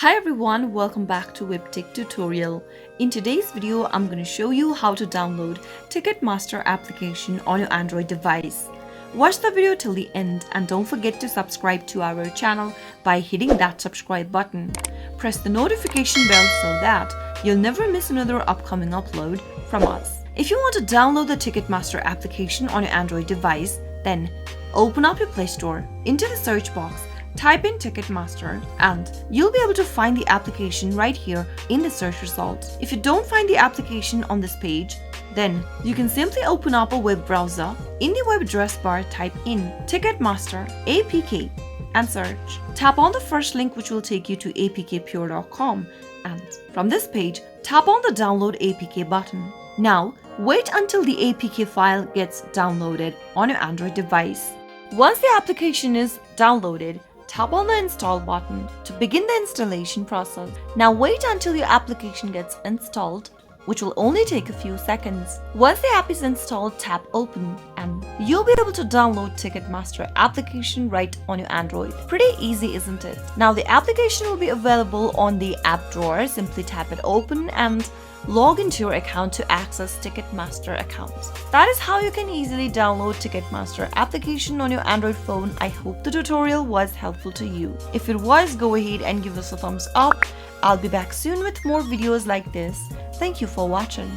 Hi everyone, welcome back to Webtech Tutorial. In today's video, I'm going to show you how to download Ticketmaster application on your Android device. Watch the video till the end and don't forget to subscribe to our channel by hitting that subscribe button. Press the notification bell so that you'll never miss another upcoming upload from us. If you want to download the Ticketmaster application on your Android device, then open up your Play Store. Into the search box, type in Ticketmaster and you'll be able to find the application right here in the search results. If you don't find the application on this page, then you can simply open up a web browser. In the web address bar, type in Ticketmaster APK and search. Tap on the first link which will take you to apkpure.com and from this page, tap on the download APK button. Now, wait until the APK file gets downloaded on your Android device. Once the application is downloaded, tap on the install button to begin the installation process. Now wait until your application gets installed, which will only take a few seconds. Once the app is installed, tap open and you'll be able to download Ticketmaster application right on your Android. Pretty easy, isn't it? Now the application will be available on the app drawer. Simply tap it open and log into your account to access Ticketmaster accounts. That is how you can easily download Ticketmaster application on your Android phone. I hope the tutorial was helpful to you. If it was, go ahead and give us a thumbs up. I'll be back soon with more videos like this. Thank you for watching.